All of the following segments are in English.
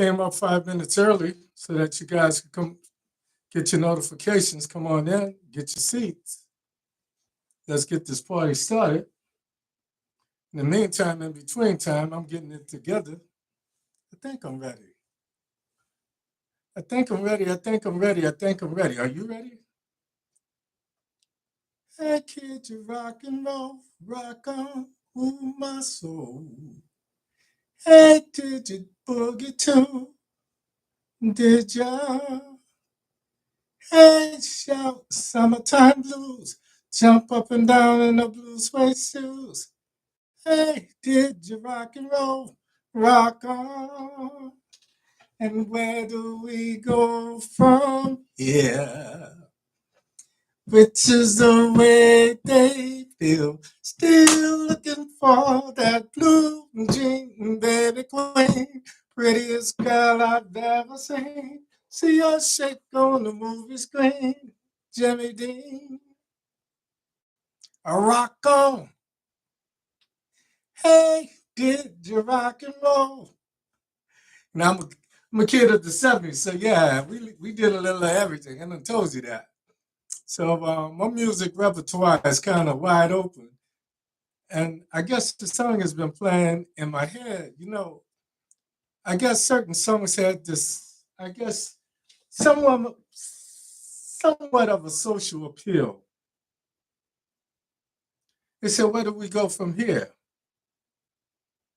came up 5 minutes early so that you guys could come get your notifications. Come on in, get your seats. Let's get this party started. In the meantime, in between time, I'm getting it together. I think I'm ready. I think I'm ready. I think I'm ready. I think I'm ready. Are you ready? Hey, kid, you rock and rock on, ooh, my soul. Hey, did you boogie too? Did ya? Hey, shout summertime blues. Jump up and down in the blue suede shoes. Hey, did you rock and roll? Rock on. And where do we go from here? Which is the way they feel. Still looking for that blue jean, baby queen. Prettiest girl I've ever seen. See her shake on the movie screen. Jimmy Dean. A rock on. Hey, did you rock and roll? Now I'm a kid of the 70s, so yeah, we did a little of everything. I done told you that. So my music repertoire is kind of wide open. And I guess the song has been playing in my head. I guess certain songs had this, I guess, somewhat of a social appeal. They said, where do we go from here?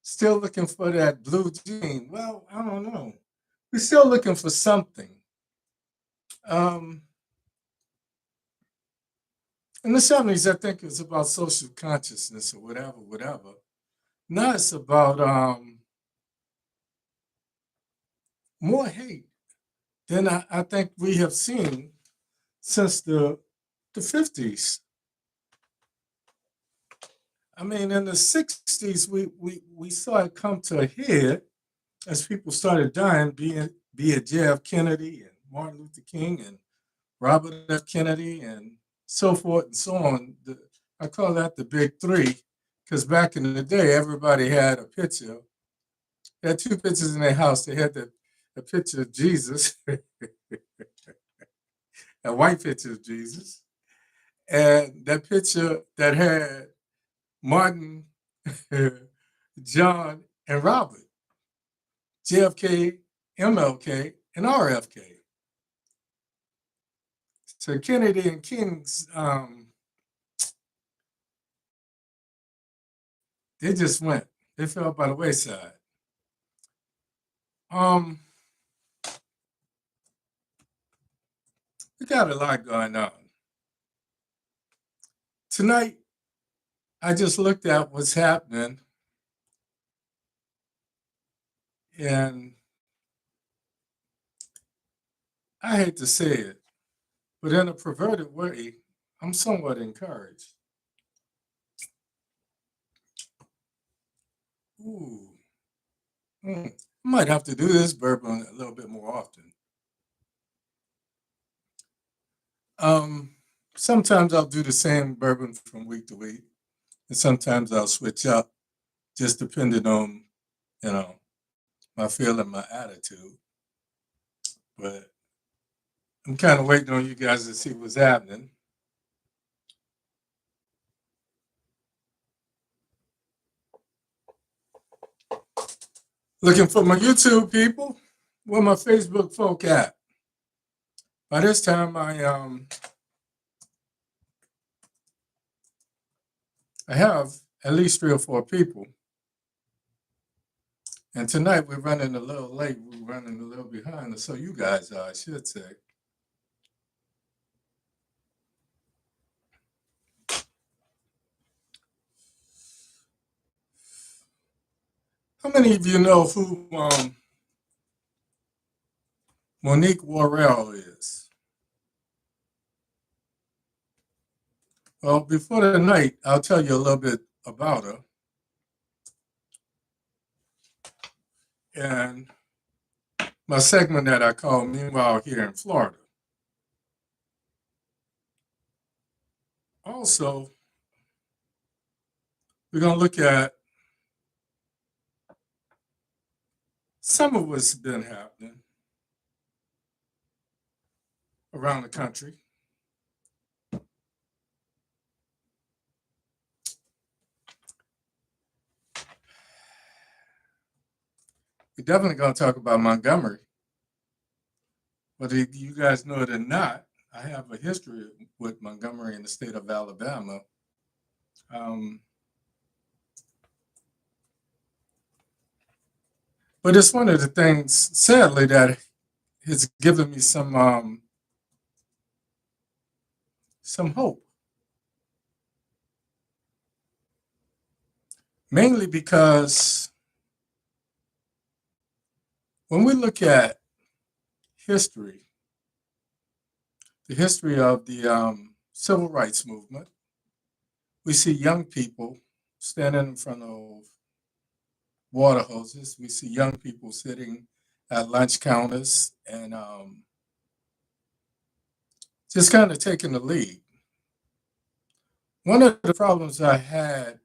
Still looking for that blue jean. Well, I don't know. We're still looking for something. In the 70s, I think it was about social consciousness or whatever. Now it's about more hate than I think we have seen since the 50s. I mean, in the 60s, we saw it come to a head as people started dying, be it J.F. Kennedy and Martin Luther King and Robert F. Kennedy and so forth and so on. I call that the big three, because back in the day, everybody had a picture. They had two pictures in their house. They had a picture of Jesus, a white picture of Jesus, and that picture that had Martin, John, and Robert, JFK, MLK, and RFK. So Kennedy and King's, they just went. They fell by the wayside. We got a lot going on. Tonight, I just looked at what's happening, and I hate to say it, but in a perverted way, I'm somewhat encouraged. Ooh. I might have to do this bourbon a little bit more often. Sometimes I'll do the same bourbon from week to week, and sometimes I'll switch up, just depending on, my feel and my attitude. But I'm kind of waiting on you guys to see what's happening. Looking for my YouTube people? Where my Facebook folk at? By this time, I have at least 3 or 4 people. And tonight we're running a little late. We're running a little behind. So you guys are, I should say. How many of you know who Monique Worrell is? Well, before the night, I'll tell you a little bit about her. And my segment that I call Meanwhile Here in Florida. Also, we're going to look at some of what's been happening around the country. We're definitely going to talk about Montgomery. Whether you guys know it or not, I have a history with Montgomery in the state of Alabama. But it's one of the things, sadly, that has given me some hope. Mainly because when we look at history, the history of the civil rights movement, we see young people standing in front of water hoses. We see young people sitting at lunch counters and just kind of taking the lead. One of the problems I had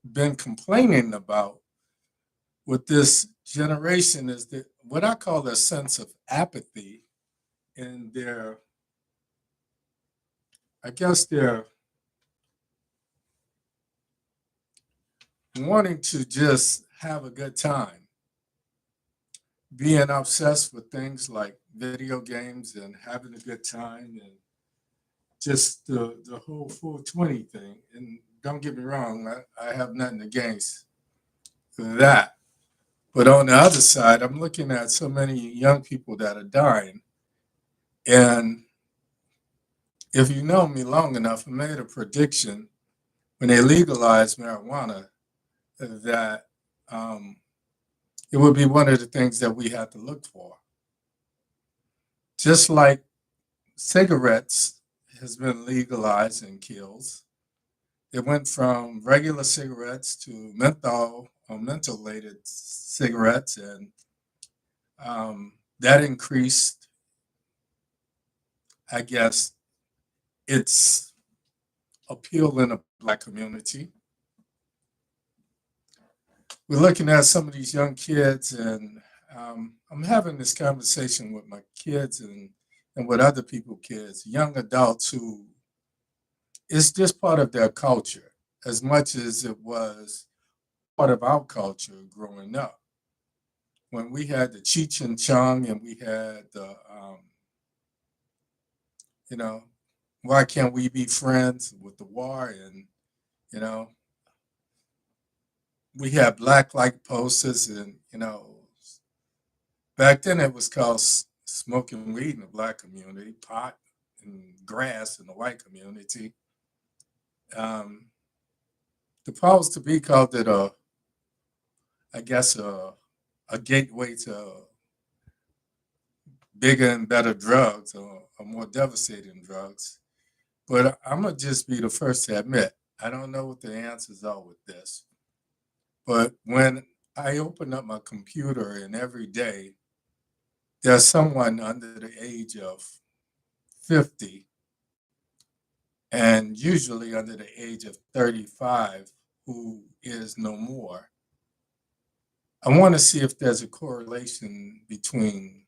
been complaining about with this generation is that what I call a sense of apathy in their, I guess they're wanting to just have a good time, being obsessed with things like video games and having a good time and just the whole 420 thing. And don't get me wrong, I have nothing against that. But on the other side, I'm looking at so many young people that are dying. And if you know me long enough, I made a prediction when they legalized marijuana that it would be one of the things that we had to look for. Just like cigarettes has been legalized in kills, it went from regular cigarettes to menthol or mentholated cigarettes, and that increased, I guess, its appeal in the Black community. We're looking at some of these young kids, and I'm having this conversation with my kids and with other people, kids, young adults who it's just part of their culture as much as it was part of our culture growing up. When we had the Cheech and Chong and we had the, you know, why can't we be friends with the war? And, you know, we had black light posters and, back then it was called smoking weed in the Black community, pot and grass in the white community. The powers to be called it I guess, a gateway to bigger and better drugs or more devastating drugs. But I'm going to just be the first to admit, I don't know what the answers are with this. But when I open up my computer and every day there's someone under the age of 50 and usually under the age of 35 who is no more, I want to see if there's a correlation between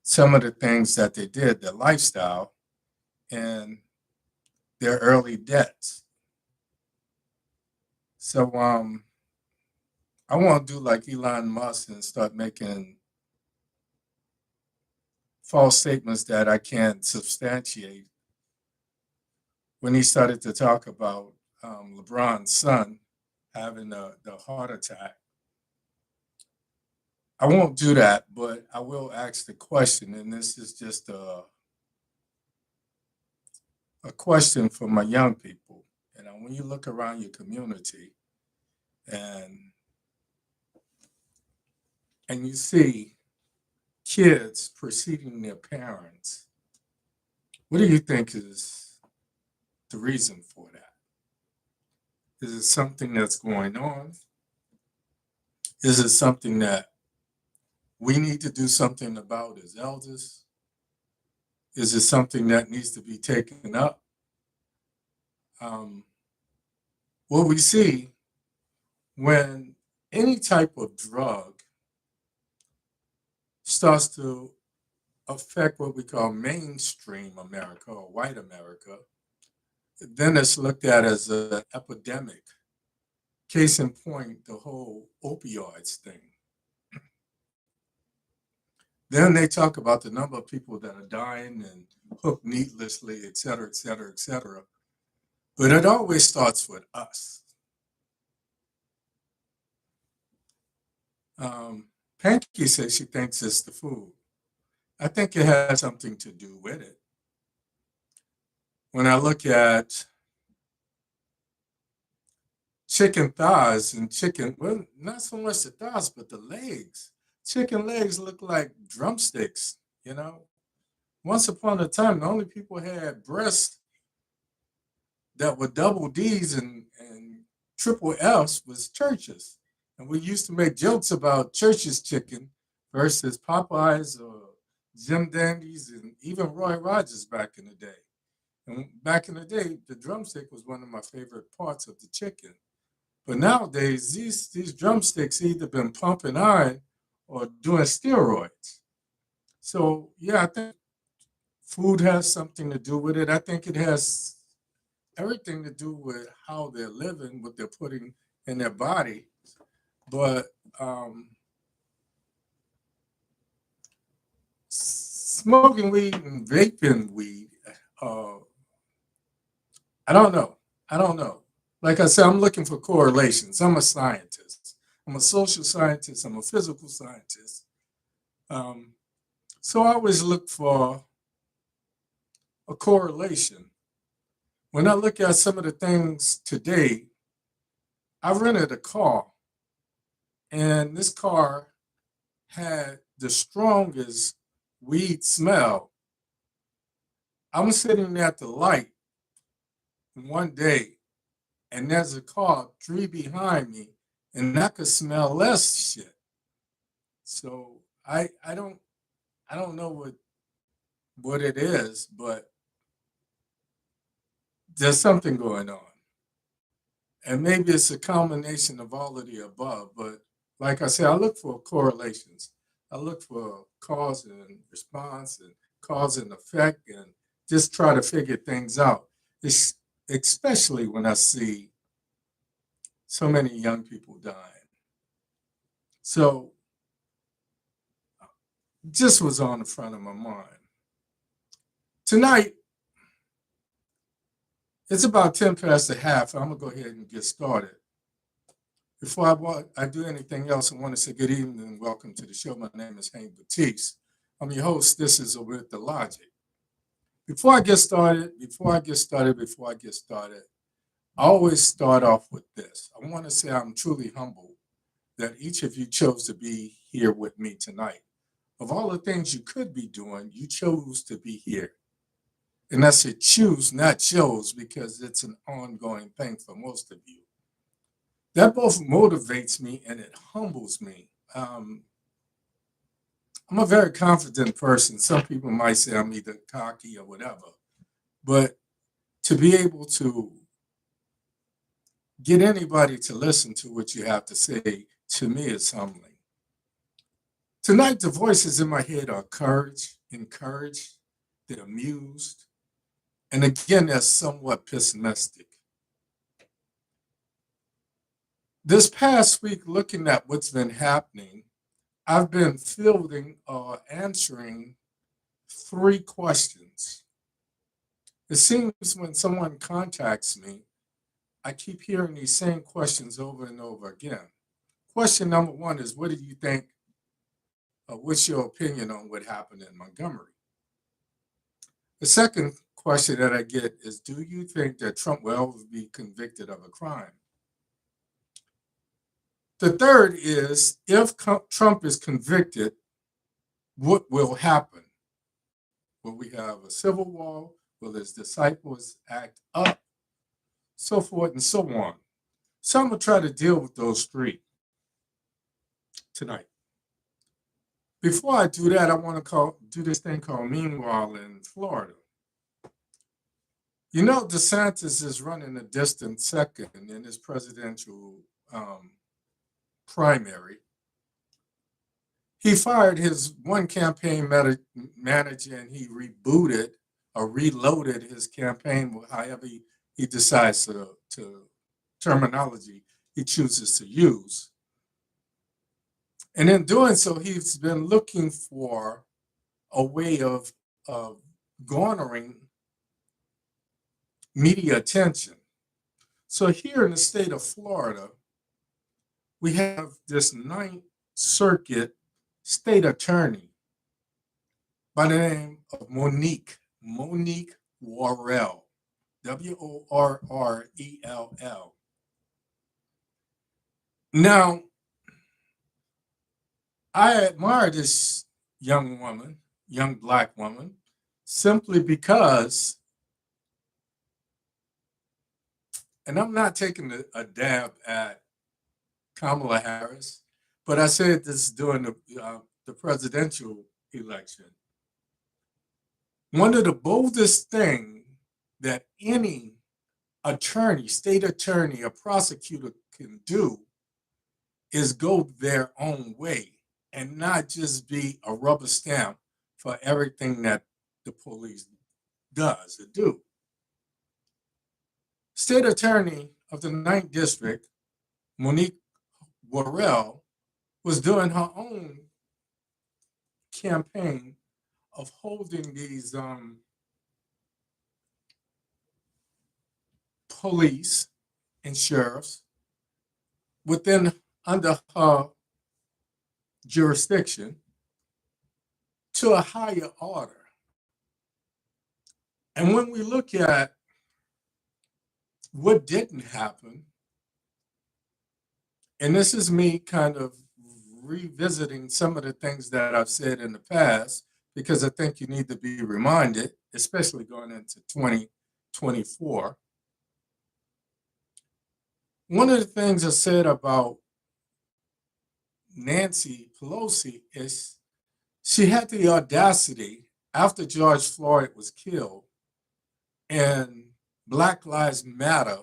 some of the things that they did, their lifestyle, and their early deaths. So I want to do like Elon Musk and start making false statements that I can't substantiate. When he started to talk about LeBron's son having the heart attack, I won't do that, but I will ask the question, and this is just a question for my young people. When you look around your community and you see kids preceding their parents, what do you think is the reason for that? Is it something that's going on? Is it something that we need to do something about as elders? Is it something that needs to be taken up? What we see when any type of drug starts to affect what we call mainstream America or white America, then it's looked at as an epidemic. Case in point, the whole opioids thing. Then they talk about the number of people that are dying and hooked needlessly, et cetera, et cetera, et cetera. But it always starts with us. Panky says she thinks it's the food. I think it has something to do with it. When I look at chicken thighs and chicken, well, not so much the thighs, but the legs. Chicken legs look like drumsticks, you know? Once upon a time, the only people had breasts that were double D's and triple F's was churches. And we used to make jokes about church's chicken versus Popeyes or Jim Dandy's and even Roy Rogers back in the day. And back in the day, the drumstick was one of my favorite parts of the chicken. But nowadays, these drumsticks either been pumping iron or doing steroids. So yeah, I think food has something to do with it. I think it has everything to do with how they're living, what they're putting in their body. But smoking weed and vaping weed, I don't know. I don't know. Like I said, I'm looking for correlations. I'm a scientist. I'm a social scientist. I'm a physical scientist. So I always look for a correlation. When I look at some of the things today, I rented a car, and this car had the strongest weed smell. I'm sitting at the light one day, and there's a car 3 behind me, and I could smell less shit. So I don't know what it is, but there's something going on. And maybe it's a combination of all of the above. But like I said, I look for correlations. I look for cause and response and cause and effect and just try to figure things out. It's, especially when I see so many young people dying. So just was on the front of my mind. Tonight, it's about 10 past the half. I'm going to go ahead and get started. Before I do anything else, I want to say good evening and welcome to the show. My name is Hank Batiste. I'm your host. This is OMITdaLOGIC. Before I get started, I always start off with this. I want to say I'm truly humbled that each of you chose to be here with me tonight. Of all the things you could be doing, you chose to be here. And I said choose, not chose, because it's an ongoing thing for most of you. That both motivates me and it humbles me. I'm a very confident person. Some people might say I'm either cocky or whatever. But to be able to get anybody to listen to what you have to say, to me, is humbling. Tonight, the voices in my head are courage, encouraged, they're amused, and again, they're somewhat pessimistic. This past week, looking at what's been happening, I've been fielding or answering 3 questions. It seems when someone contacts me, I keep hearing these same questions over and over again. Question number 1 is, what do you think? What's your opinion on what happened in Montgomery? The second question that I get is, do you think that Trump will ever be convicted of a crime? The third is, if Trump is convicted, what will happen? Will we have a civil war? Will his disciples act up? So forth and so on. So I'm going to try to deal with those 3 tonight. Before I do that, I want to do this thing called Meanwhile in Florida. You know, DeSantis is running a distant second in his presidential primary. He fired his one campaign manager and he rebooted or reloaded his campaign, however he decides to terminology he chooses to use. And in doing so, he's been looking for a way of garnering media attention. So here in the state of Florida, we have this Ninth Circuit state attorney by the name of Monique Worrell, Worrell. Now, I admire this young woman, young Black woman, simply because, and I'm not taking a dab at Kamala Harris, but I said this during the presidential election. One of the boldest things that any attorney, state attorney, or prosecutor can do is go their own way and not just be a rubber stamp for everything that the police does or do. State Attorney of the 9th District, Monique Worrell, was doing her own campaign of holding these police and sheriffs under her jurisdiction to a higher order. And when we look at what didn't happen, and this is me kind of revisiting some of the things that I've said in the past, because I think you need to be reminded, especially going into 2024. One of the things I said about Nancy Pelosi is she had the audacity after George Floyd was killed and Black Lives Matter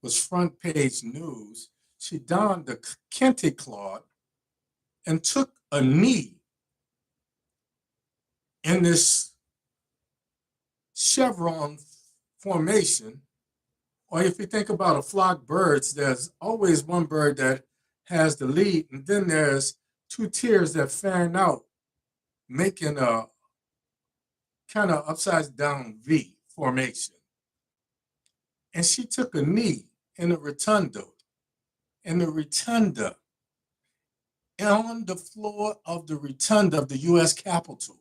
was front page news. She donned the kente cloth and took a knee in this chevron formation. Or if you think about a flock of birds, there's always one bird that has the lead, and then there's two tiers that fan out, making a kind of upside down V formation. And she took a knee in the rotunda, on the floor of the rotunda of the U.S. Capitol.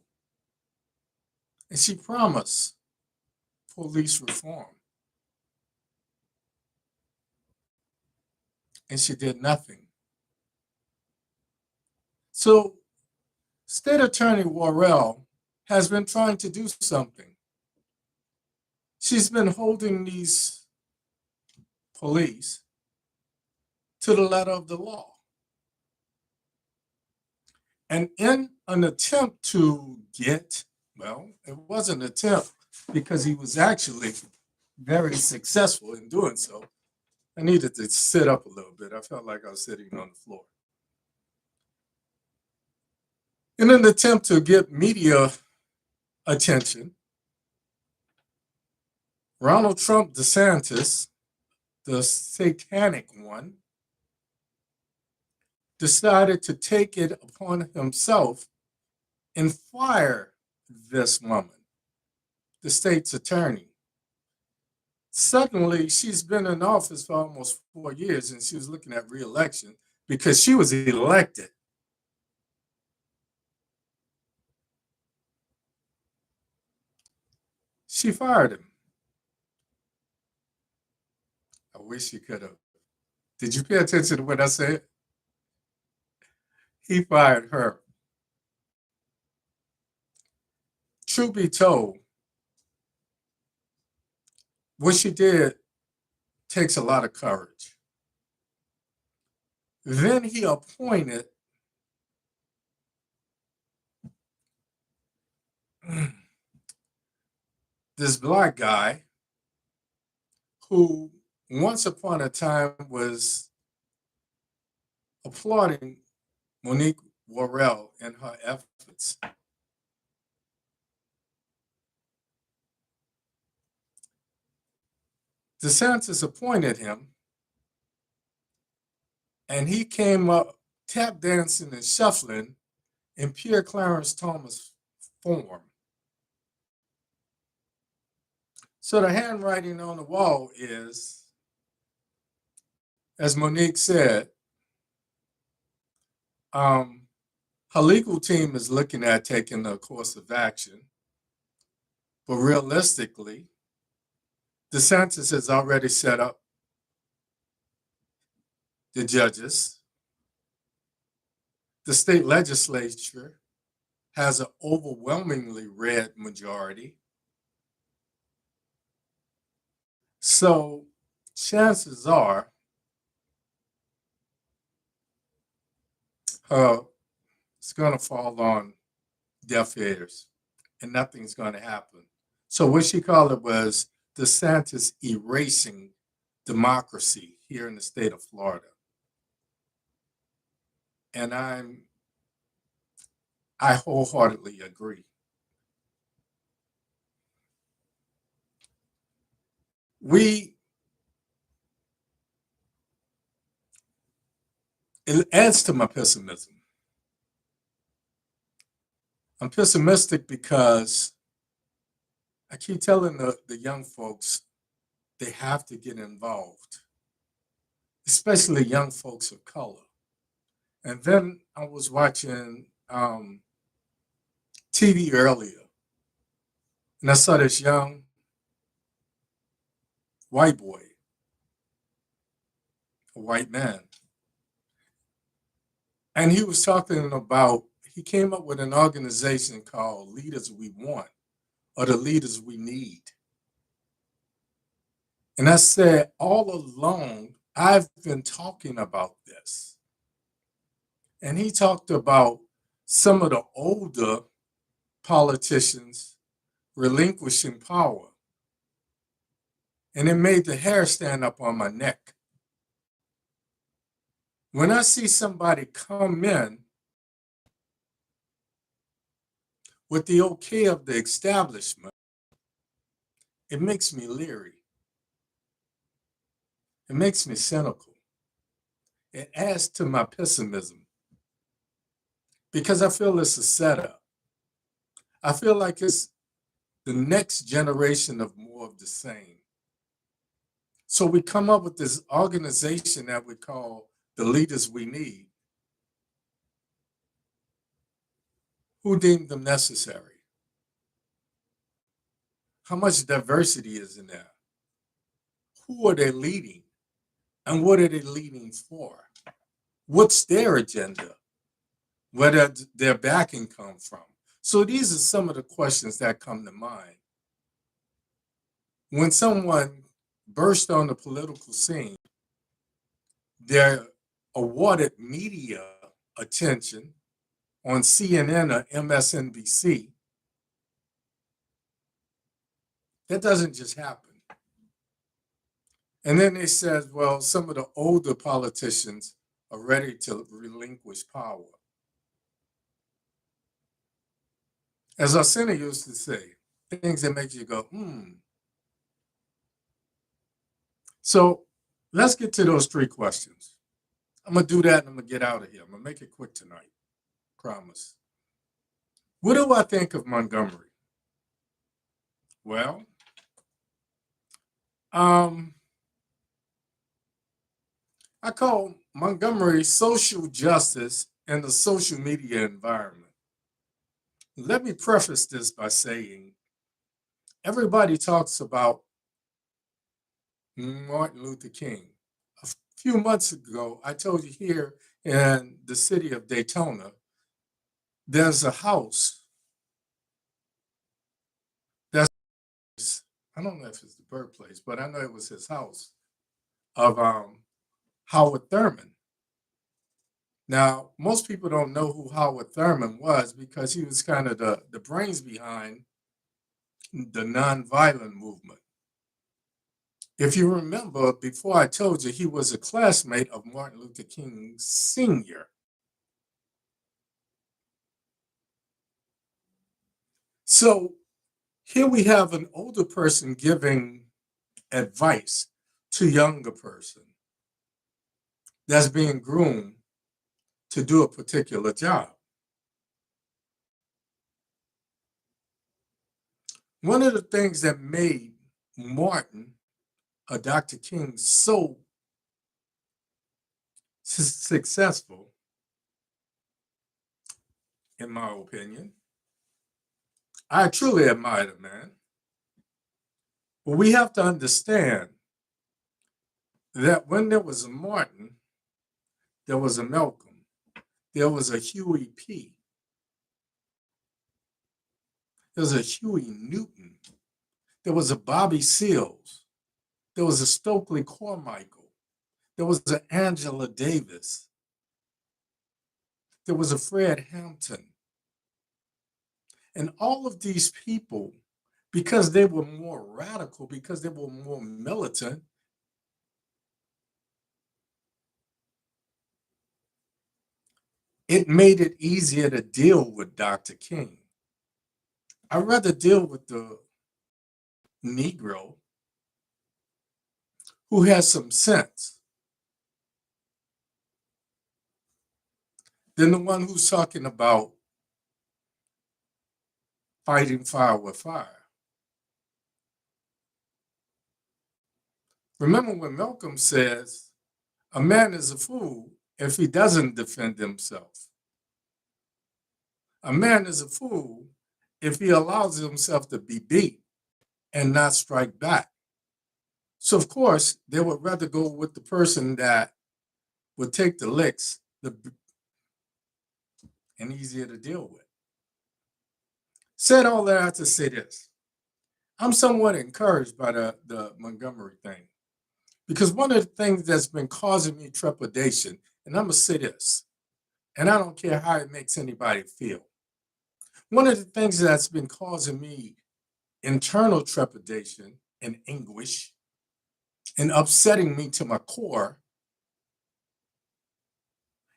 And she promised police reform. And she did nothing. So State Attorney Worrell has been trying to do something. She's been holding these police to the letter of the law. And in an attempt to get, well, it was an attempt because he was actually very successful in doing so. I needed to sit up a little bit. I felt like I was sitting on the floor. In an attempt to get media attention, Ronald Trump DeSantis, the satanic one, decided to take it upon himself and fire this woman, the state's attorney. Suddenly, she's been in office for almost 4 years, and she was looking at re-election because she was elected. She fired him. I wish you could have. Did you pay attention to what I said? He fired her. Truth be told, what she did takes a lot of courage. Then he appointed this Black guy who once upon a time was applauding Monique Worrell in her efforts. DeSantis appointed him, and he came up tap dancing and shuffling in pure Clarence Thomas form. So the handwriting on the wall is, as Monique said, her legal team is looking at taking a course of action, but realistically, DeSantis has already set up the judges. The state legislature has an overwhelmingly red majority. So chances are it's going to fall on deaf ears and nothing's going to happen. So what she called it was DeSantis erasing democracy here in the state of Florida. And I wholeheartedly agree. It adds to my pessimism. I'm pessimistic because I keep telling the young folks they have to get involved, especially young folks of color. And then I was watching TV earlier, and I saw this young white boy, a white man, and he was talking about, he came up with an organization called Leaders We Want, or the Leaders We Need. And I said, all along, I've been talking about this. And he talked about some of the older politicians relinquishing power. And it made the hair stand up on my neck. When I see somebody come in with the okay of the establishment, it makes me leery. It makes me cynical. It adds to my pessimism because I feel it's a setup. I feel like it's the next generation of more of the same. So we come up with this organization that we call the Leaders We Need. Who deemed them necessary? How much diversity is in there? Who are they leading? And what are they leading for? What's their agenda? Where does their backing come from? So these are some of the questions that come to mind. When someone bursts on the political scene, they're awarded media attention on CNN or MSNBC. That doesn't just happen. And then they said, well, some of the older politicians are ready to relinquish power. As Arsenio used to say, things that make you go, So let's get to those three questions. I'm going to do that and I'm going to get out of here. I'm going to make it quick tonight. Promise. What do I think of Montgomery? Well, I call Montgomery social justice in the social media environment. Let me preface this by saying everybody talks about Martin Luther King. A few months ago, I told you here in the city of Daytona, there's a house that's, I don't know if it's the birthplace, but I know it was his house, of Howard Thurman. Now, most people don't know who Howard Thurman was because he was kind of the brains behind the nonviolent movement. If you remember, before I told you, he was a classmate of Martin Luther King Sr. So here we have an older person giving advice to a younger person that's being groomed to do a particular job. One of the things that made Martin, Dr. King, so successful, in my opinion, I truly admire the man. But we have to understand that when there was a Martin, there was a Malcolm, there was a Huey P, there was a Huey Newton, there was a Bobby Seals, there was a Stokely Carmichael, there was an Angela Davis, there was a Fred Hampton. And all of these people, because they were more radical, because they were more militant, it made it easier to deal with Dr. King. I'd rather deal with the Negro who has some sense than the one who's talking about fighting fire with fire. Remember when Malcolm says, a man is a fool if he doesn't defend himself. A man is a fool if he allows himself to be beat and not strike back. So, of course, they would rather go with the person that would take the licks and easier to deal with. Said all that to say this. I'm somewhat encouraged by the Montgomery thing, because one of the things that's been causing me trepidation, and I'm going to say this, and I don't care how it makes anybody feel. One of the things that's been causing me internal trepidation and anguish and upsetting me to my core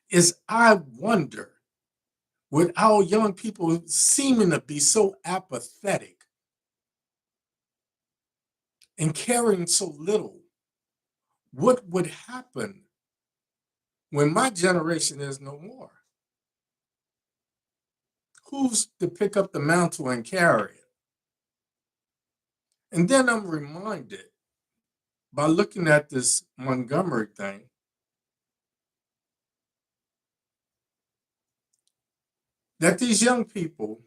is I wonder, with our young people seeming to be so apathetic and caring so little, what would happen when my generation is no more? Who's to pick up the mantle and carry it? And then I'm reminded by looking at this Montgomery thing that these young people,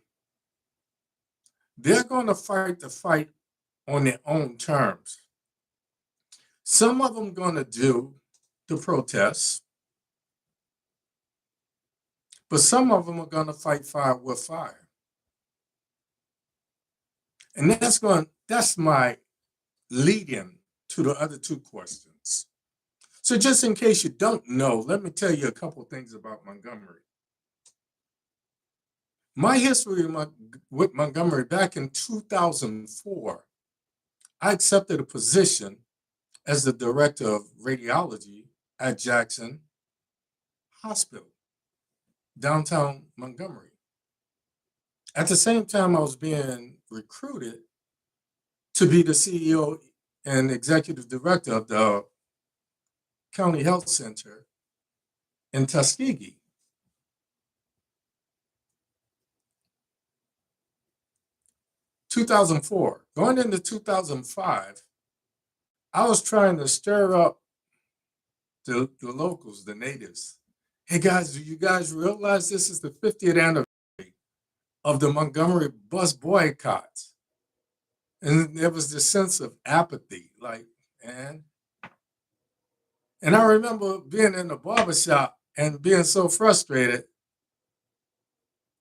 they're going to fight the fight on their own terms. Some of them going to do the protests, but some of them are going to fight fire with fire. And that's my lead in to the other two questions. So just in case you don't know, let me tell you a couple of things about Montgomery. My history with Montgomery, back in 2004, I accepted a position as the director of radiology at Jackson Hospital, downtown Montgomery. At the same time, I was being recruited to be the CEO and executive director of the County Health Center in Tuskegee. 2004, going into 2005, I was trying to stir up the locals, the natives. Hey guys, do you guys realize this is the 50th anniversary of the Montgomery bus boycotts? And there was this sense of apathy, like, man. And I remember being in the barbershop and being so frustrated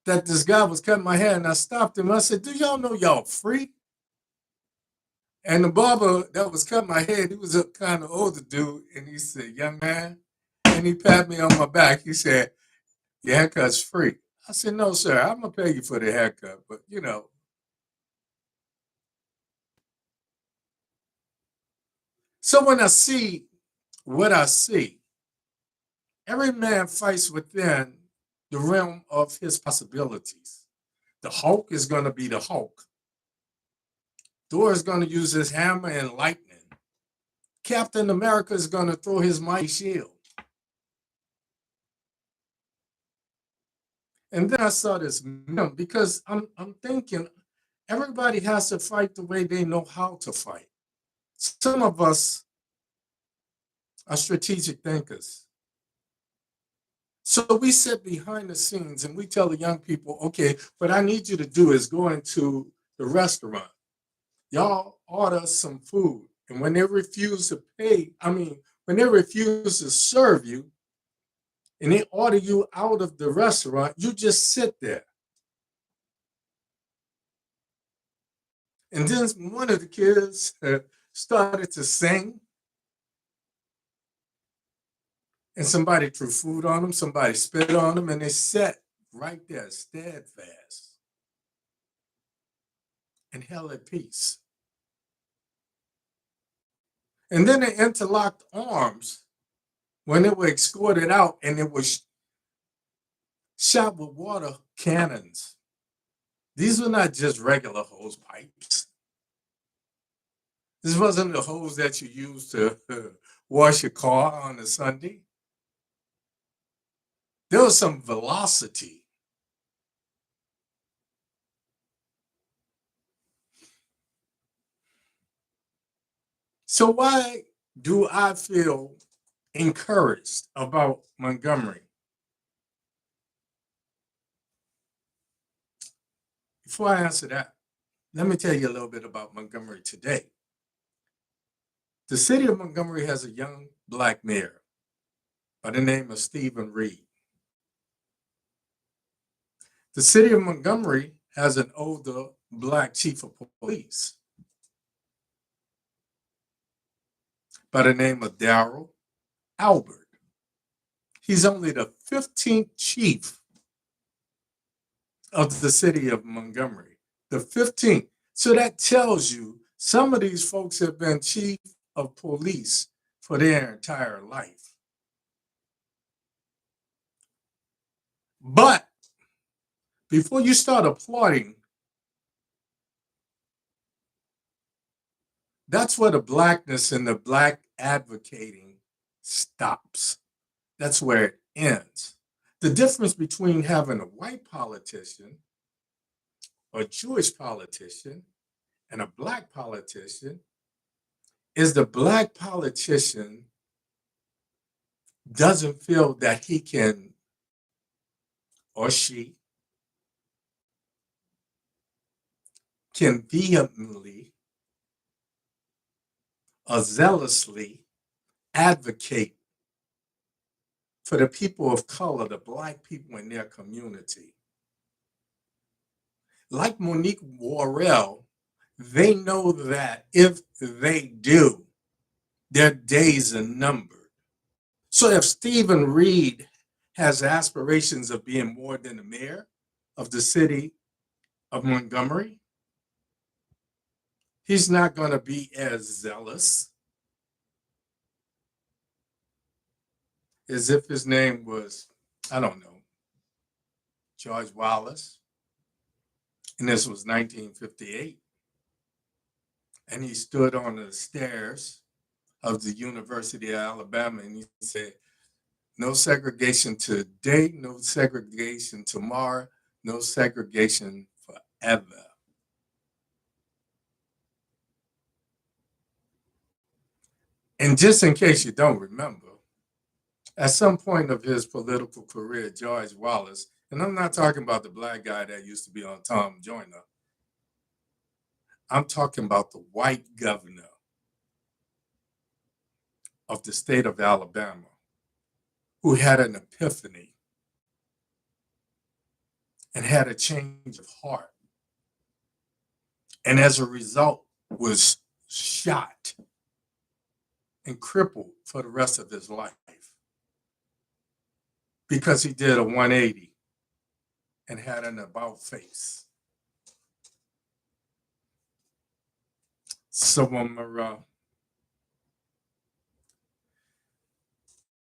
that this guy was cutting my hair, and I stopped him. I said, do y'all know y'all free? And the barber that was cutting my hair, he was a kind of older dude, and he said, young man, and he patted me on my back. He said, your haircut's free. I said, no, sir, I'm going to pay you for the haircut, but you know. So when I see what I see, every man fights within the realm of his possibilities. The Hulk is going to be the Hulk. Thor is going to use his hammer and lightning. Captain America is going to throw his mighty shield. And then I saw this meme because I'm thinking everybody has to fight the way they know how to fight. Some of us are strategic thinkers. So we sit behind the scenes and we tell the young people, okay, what I need you to do is go into the restaurant. Y'all order some food. And when they refuse to pay, when they refuse to serve you and they order you out of the restaurant, you just sit there. And then one of the kids started to sing. And somebody threw food on them, somebody spit on them, and they sat right there, steadfast, and held at peace. And then they interlocked arms when they were escorted out, and it was shot with water cannons. These were not just regular hose pipes. This wasn't the hose that you use to wash your car on a Sunday. There was some velocity. So why do I feel encouraged about Montgomery? Before I answer that, let me tell you a little bit about Montgomery today. The city of Montgomery has a young Black mayor by the name of Stephen Reed. The city of Montgomery has an older Black chief of police by the name of Darrell Albert. He's only the 15th chief of the city of Montgomery, the 15th. So that tells you some of these folks have been chief of police for their entire life. But before you start applauding, that's where the Blackness and the Black advocating stops. That's where it ends. The difference between having a white politician, a Jewish politician, and a Black politician is the Black politician doesn't feel that he can, or she can vehemently or zealously advocate for the people of color, the Black people in their community. Like Monique Worrell, they know that if they do, their days are numbered. So if Stephen Reed has aspirations of being more than the mayor of the city of Montgomery, he's not going to be as zealous as if his name was, I don't know, George Wallace, and this was 1958, and he stood on the stairs of the University of Alabama, and he said, no segregation today, no segregation tomorrow, no segregation forever. And just in case you don't remember, at some point of his political career, George Wallace, and I'm not talking about the Black guy that used to be on Tom Joyner, I'm talking about the white governor of the state of Alabama who had an epiphany and had a change of heart. And as a result, was shot and crippled for the rest of his life because he did a 180 and had an about face. So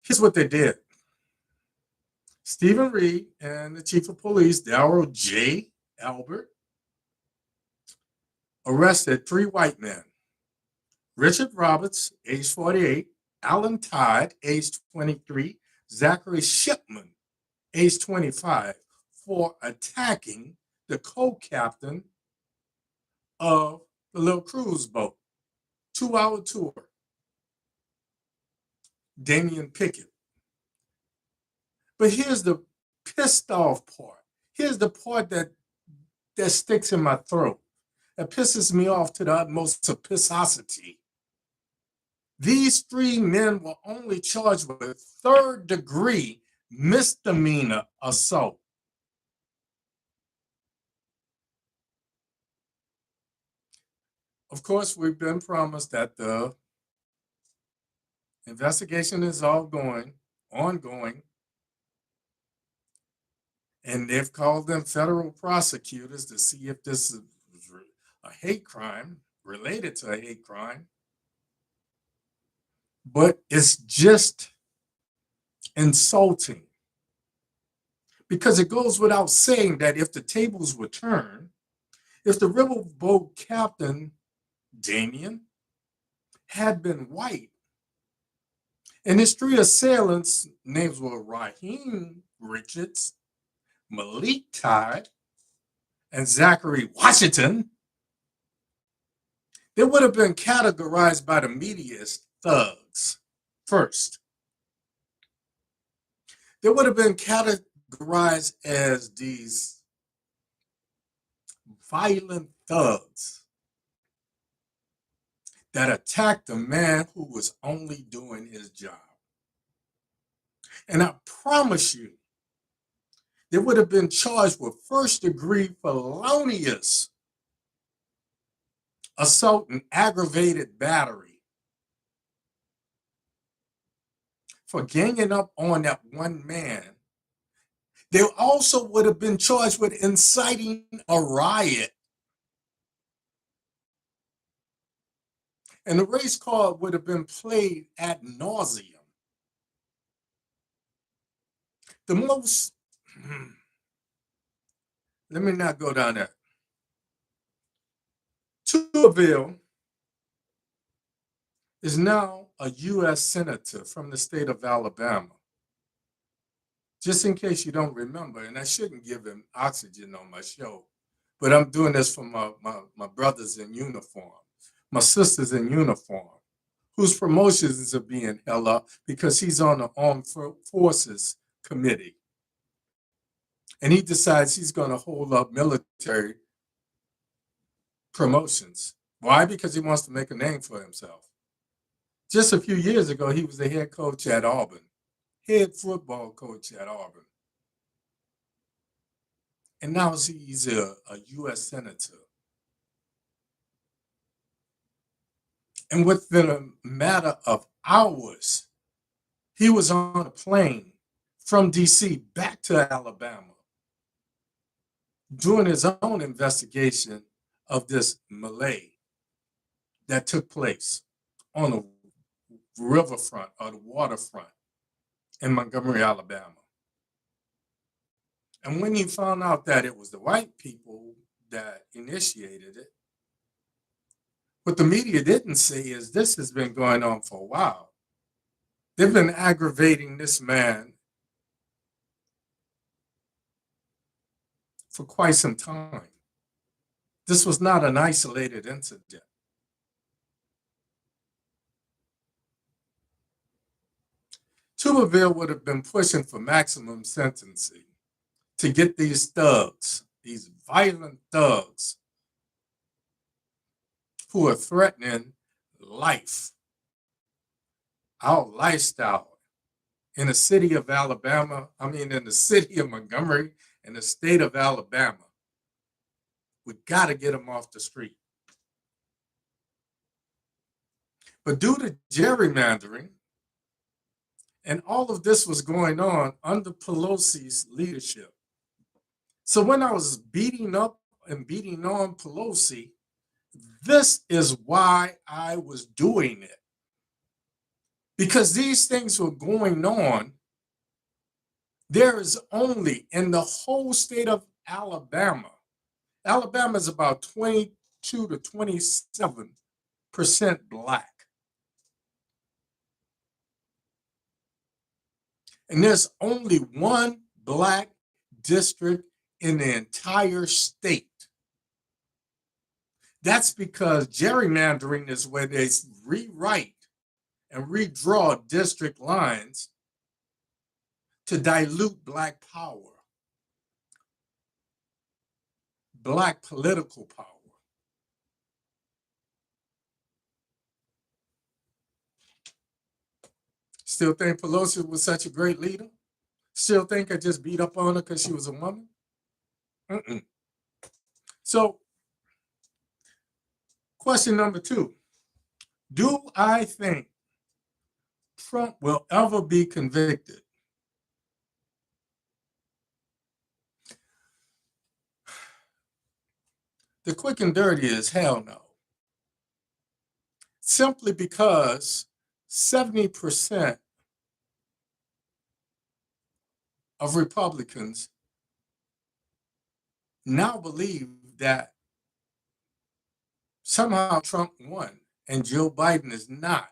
here's what they did. Stephen Reed and the chief of police, Darrell J. Albert arrested 3 white men: Richard Roberts, age 48, Alan Todd, age 23, Zachary Shipman, age 25, for attacking the co-captain of the little cruise boat, 2-hour tour, Damian Pickett. But here's the pissed off part. Here's the part that sticks in my throat. That pisses me off to the utmost of pissosity. These 3 men were only charged with 3rd-degree misdemeanor assault. Of course, we've been promised that the investigation is ongoing, and they've called them federal prosecutors to see if this is a hate crime, related to a hate crime. But it's just insulting, because it goes without saying that if the tables were turned, if the riverboat captain, Damien, had been white, and his 3 assailants' names were Raheem Richards, Malik Todd, and Zachary Washington, they would have been categorized by the media as thugs first. They would have been categorized as these violent thugs that attacked a man who was only doing his job. And I promise you, they would have been charged with 1st-degree felonious assault and aggravated battery for ganging up on that one man. They also would have been charged with inciting a riot. And the race card would have been played ad nauseum. The most, let me not go down there. Tuberville is now a U.S. Senator from the state of Alabama. Just in case you don't remember, and I shouldn't give him oxygen on my show, but I'm doing this for my brothers in uniform, my sisters in uniform, whose promotions are being held up because he's on the Armed Forces Committee. And he decides he's going to hold up military promotions. Why? Because he wants to make a name for himself. Just a few years ago, he was the head coach at Auburn, head football coach at Auburn. And now he's a U.S. Senator. And within a matter of hours, he was on a plane from D.C. back to Alabama, doing his own investigation of this melee that took place on the riverfront or the waterfront in Montgomery, Alabama. And when he found out that it was the white people that initiated it, what the media didn't say is this has been going on for a while. They've been aggravating this man for quite some time. This was not an isolated incident. Tuberville would have been pushing for maximum sentencing to get these thugs, these violent thugs, who are threatening life, our lifestyle in the city of Alabama, in the city of Montgomery, in the state of Alabama. We got to get them off the street. But due to gerrymandering, and all of this was going on under Pelosi's leadership. So when I was beating up and beating on Pelosi, this is why I was doing it. Because these things were going on. There is only in the whole state of Alabama Alabama is about 22 to 27% black. And there's only one black district in the entire state. That's because gerrymandering is where they rewrite and redraw district lines to dilute black power, black political power. Still think Pelosi was such a great leader? Still think I just beat up on her because she was a woman? So, question number 2. Do I think Trump will ever be convicted? The quick and dirty is hell no. Simply because 70% of Republicans now believe that somehow Trump won and Joe Biden is not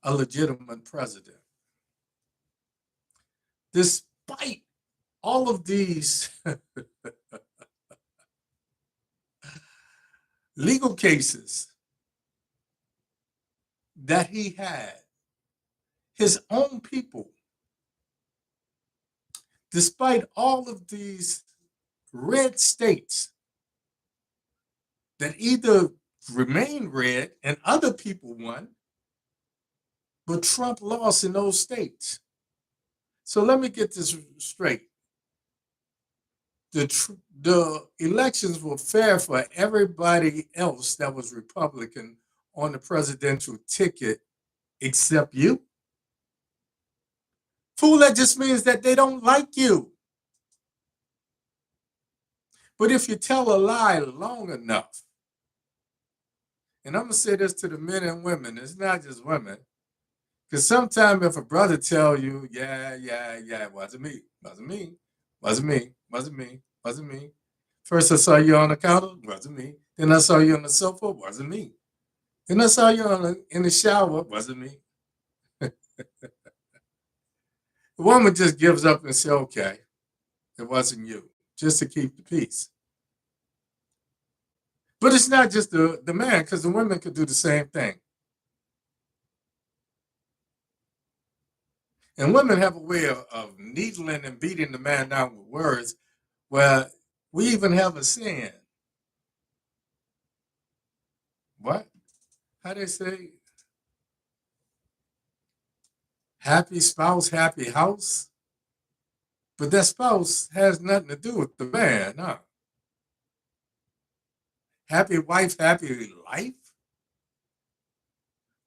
a legitimate president. Despite all of these legal cases that he had, his own people, despite all of these red states that either remain red and other people won, but Trump lost in those states. So let me get this straight. The elections were fair for everybody else that was Republican on the presidential ticket except you. Fool, that just means that they don't like you. But if you tell a lie long enough, and I'm going to say this to the men and women, it's not just women, because sometimes if a brother tell you, yeah, it wasn't me, wasn't me. First I saw you on the counter, wasn't me. Then I saw you on the sofa, wasn't me. Then I saw you in the shower, wasn't me. The woman just gives up and says, okay, it wasn't you, just to keep the peace. But it's not just the man, because the women could do the same thing. And women have a way of needling and beating the man down with words, where we even have a saying. What? How they say? Happy spouse, happy house. But that spouse has nothing to do with the man, huh? Happy wife, happy life?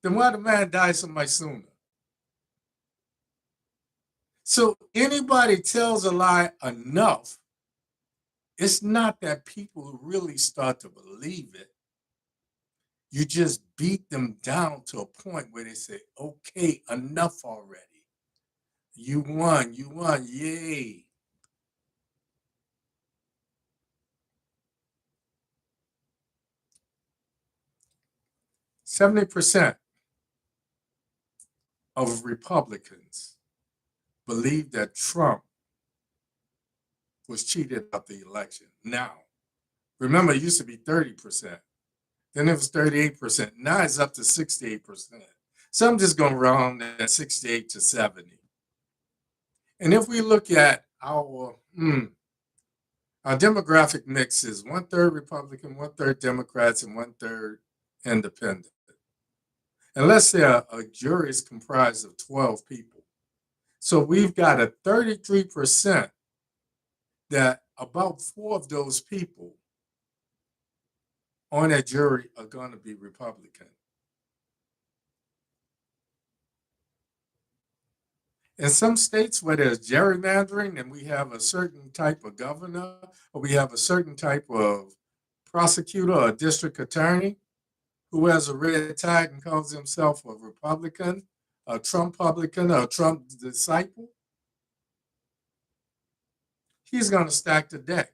Then why the man die so much sooner? So anybody tells a lie enough, it's not that people really start to believe it. You just beat them down to a point where they say, okay, enough already. You won, yay. %70 of Republicans believe that Trump was cheated out the election. Now, remember, it used to be 30%. Then it was 38%. Now it's up to 68%. So I'm just going to round that 68 to 70. And if we look at our demographic mix is 1/3 Republican, 1/3 Democrats, and 1/3 independent. And let's say a jury is comprised of 12 people. So we've got a 33% that about 4 of those people on that jury are going to be Republican. In some states where there's gerrymandering and we have a certain type of governor or we have a certain type of prosecutor or district attorney who has a red tag and calls himself a Republican, a Trump publican, or a Trump disciple, he's going to stack the deck.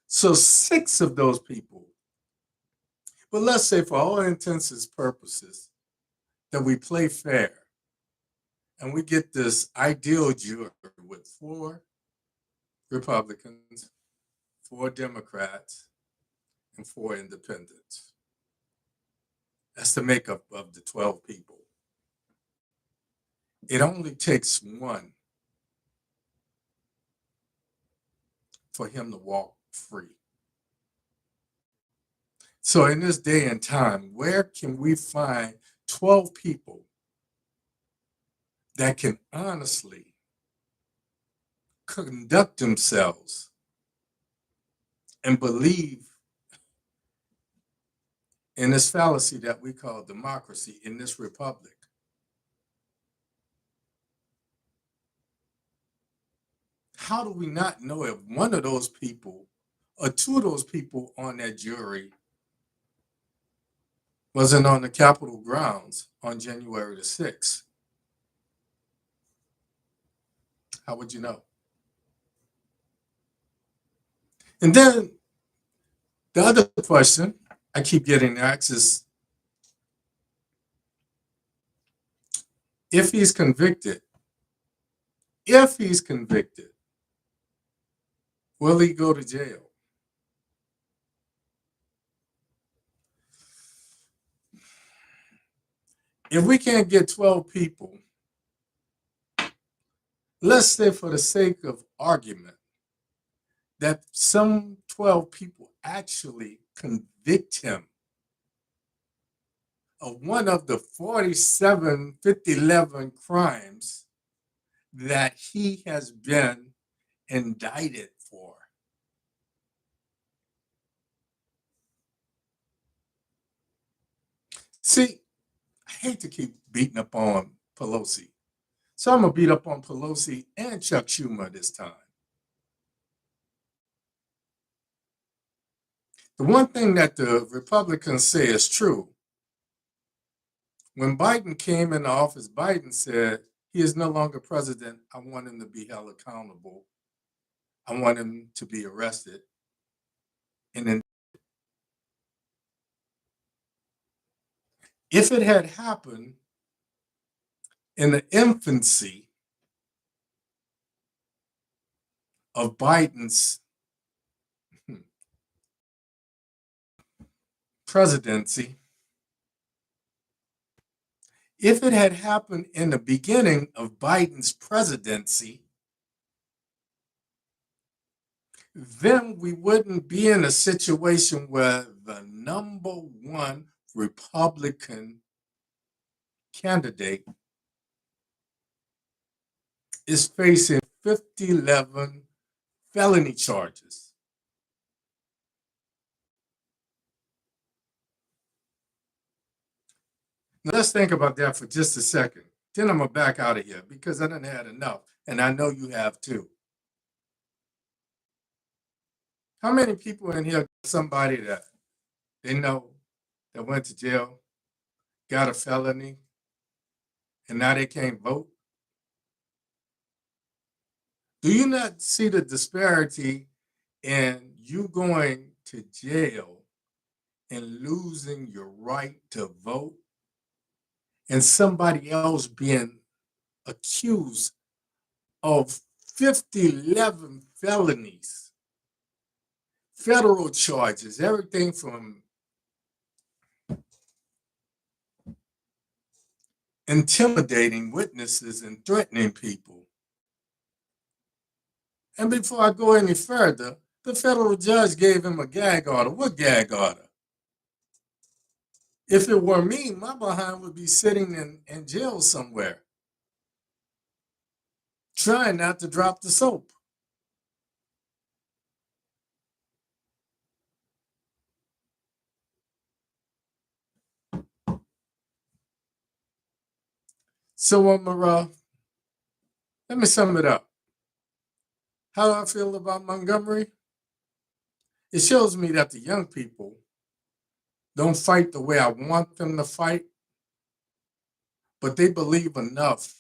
So 6 of those people, but let's say for all intents and purposes, that we play fair and we get this ideal jury with 4 Republicans, 4 Democrats, and 4 independents. That's the makeup of the 12 people. It only takes one for him to walk free. So in this day and time, where can we find 12 people that can honestly conduct themselves and believe in this fallacy that we call democracy in this republic? How do we not know if one of those people or 2 of those people on that jury wasn't on the Capitol grounds on January the 6th? How would you know? And then the other question I keep getting asked is, if he's convicted, will he go to jail? If we can't get 12 people, let's say for the sake of argument that some 12 people actually convict him of one of the 47 5011 crimes that he has been indicted for. See, I hate to keep beating up on Pelosi. So I'm going to beat up on Pelosi and Chuck Schumer this time. The one thing that the Republicans say is true. When Biden came into office, Biden said, he is no longer president. I want him to be held accountable. I want him to be arrested. And then if it had happened in the infancy of Biden's presidency, if it had happened in the beginning of Biden's presidency, then we wouldn't be in a situation where the number 1 Republican candidate is facing 5011 felony charges. Now let's think about that for just a second. Then I'm going to back out of here because I done had enough, and I know you have too. How many people in here, somebody that they know that went to jail, got a felony, and now they can't vote? Do you not see the disparity in you going to jail and losing your right to vote and somebody else being accused of 5011 felonies, federal charges, everything from intimidating witnesses and threatening people? And before I go any further, the federal judge gave him a gag order. What gag order? If it were me, my behind would be sitting in jail somewhere, trying not to drop the soap. So, let me sum it up. How do I feel about Montgomery? It shows me that the young people don't fight the way I want them to fight, but they believe enough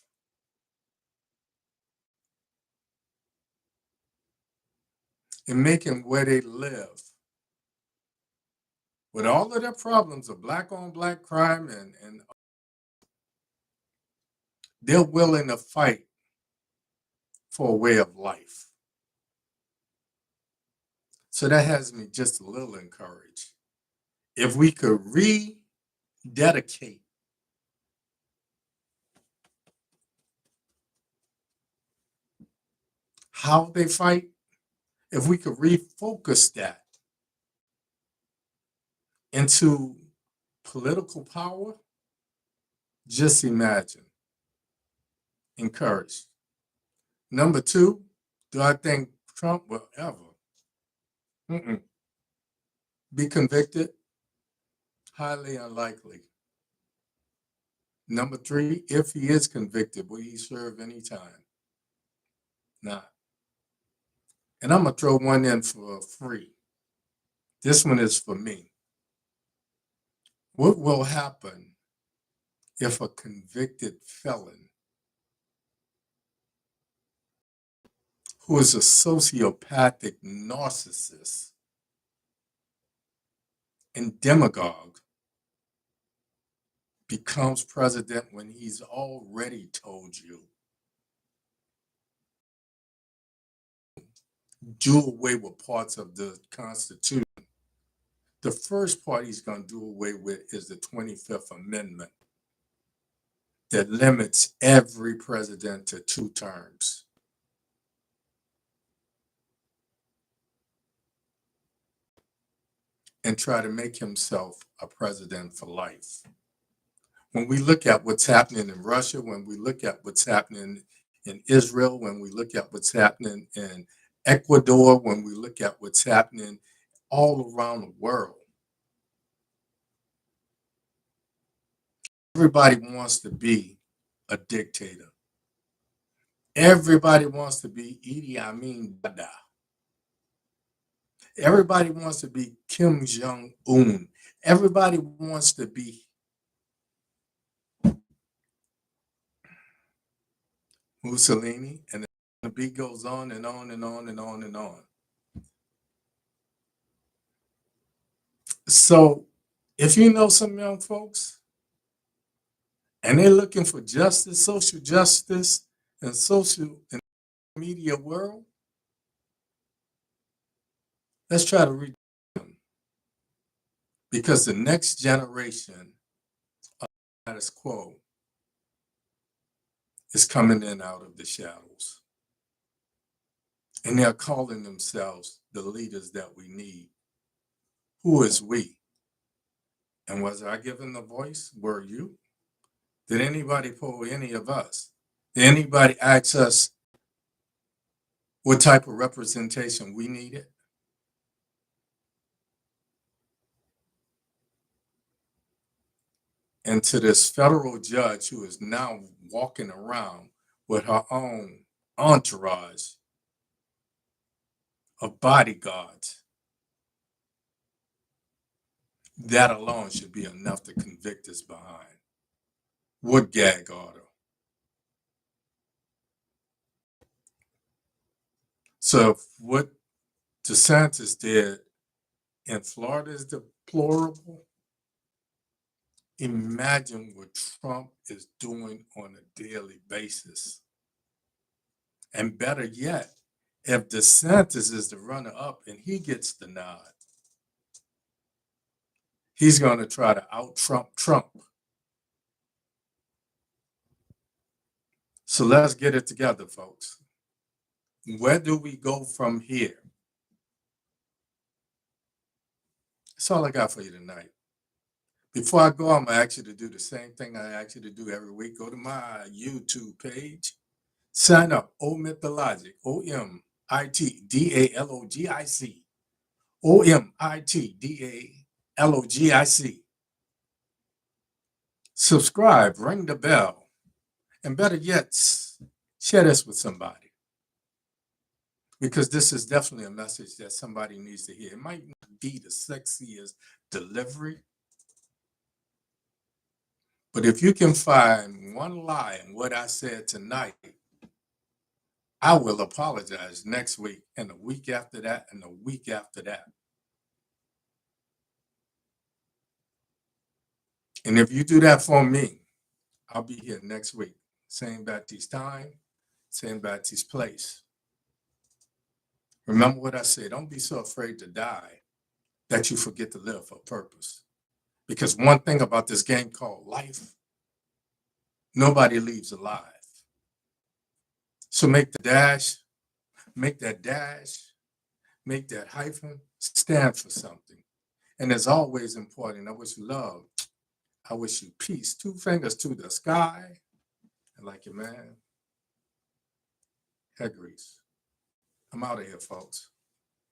and making where they live, with all of their problems of black on black crime, and they're willing to fight for a way of life. So that has me just a little encouraged. If we could rededicate how they fight, if we could refocus that into political power, just imagine. Encouraged. Number two, do I think Trump will ever be convicted? Highly unlikely. Number three, if he is convicted, will he serve any time? Not. And I'm going to throw one in for free. This one is for me. What will happen if a convicted felon who is a sociopathic narcissist and demagogue becomes president when he's already told you do away with parts of the Constitution? The first part he's going to do away with is the 25th Amendment that limits every president to 2 terms. And try to make himself a president for life. When we look at what's happening in Russia, when we look at what's happening in Israel, when we look at what's happening in Ecuador, when we look at what's happening all around the world, everybody wants to be a dictator. Everybody wants to be Idi Amin Dada. Everybody wants to be Kim Jong-un. Everybody wants to be Mussolini, and the beat goes on and on and on and on and on. So if you know some young folks and they're looking for justice, social justice, and social and media world, let's try to reach them. Because the next generation of status quo is coming in out of the shadows. And they're calling themselves the leaders that we need. Who is we? And was I given the voice? Were you? Did anybody poll any of us? Did anybody ask us what type of representation we needed? And to this federal judge who is now walking around with her own entourage of bodyguards, that alone should be enough to convict us behind. What gag order? So if what DeSantis did in Florida is deplorable, imagine what Trump is doing on a daily basis. And better yet, if DeSantis is the runner-up and he gets the nod, he's going to try to out-Trump Trump. So let's get it together, folks. Where do we go from here? That's all I got for you tonight. Before I go, I'm going to ask you to do the same thing I ask you to do every week. Go to my YouTube page. Sign up. OMITdaLOGIC. OMITdaLOGIC. OMITdaLOGIC. Subscribe. Ring the bell. And better yet, share this with somebody. Because this is definitely a message that somebody needs to hear. It might not be the sexiest delivery, but if you can find one lie in what I said tonight I will apologize next week and the week after that and the week after that. And if you do that for me, I'll be here next week. Same Baptiste time, same Baptiste place. Remember what I said. Don't be so afraid to die that you forget to live for purpose. Because one thing about this game called life, nobody leaves alive. So make the dash, make that dash, make that hyphen stand for something. And as always important, I wish you love. I wish you peace. 2 fingers to the sky. And like your man, head grease. I'm out of here, folks.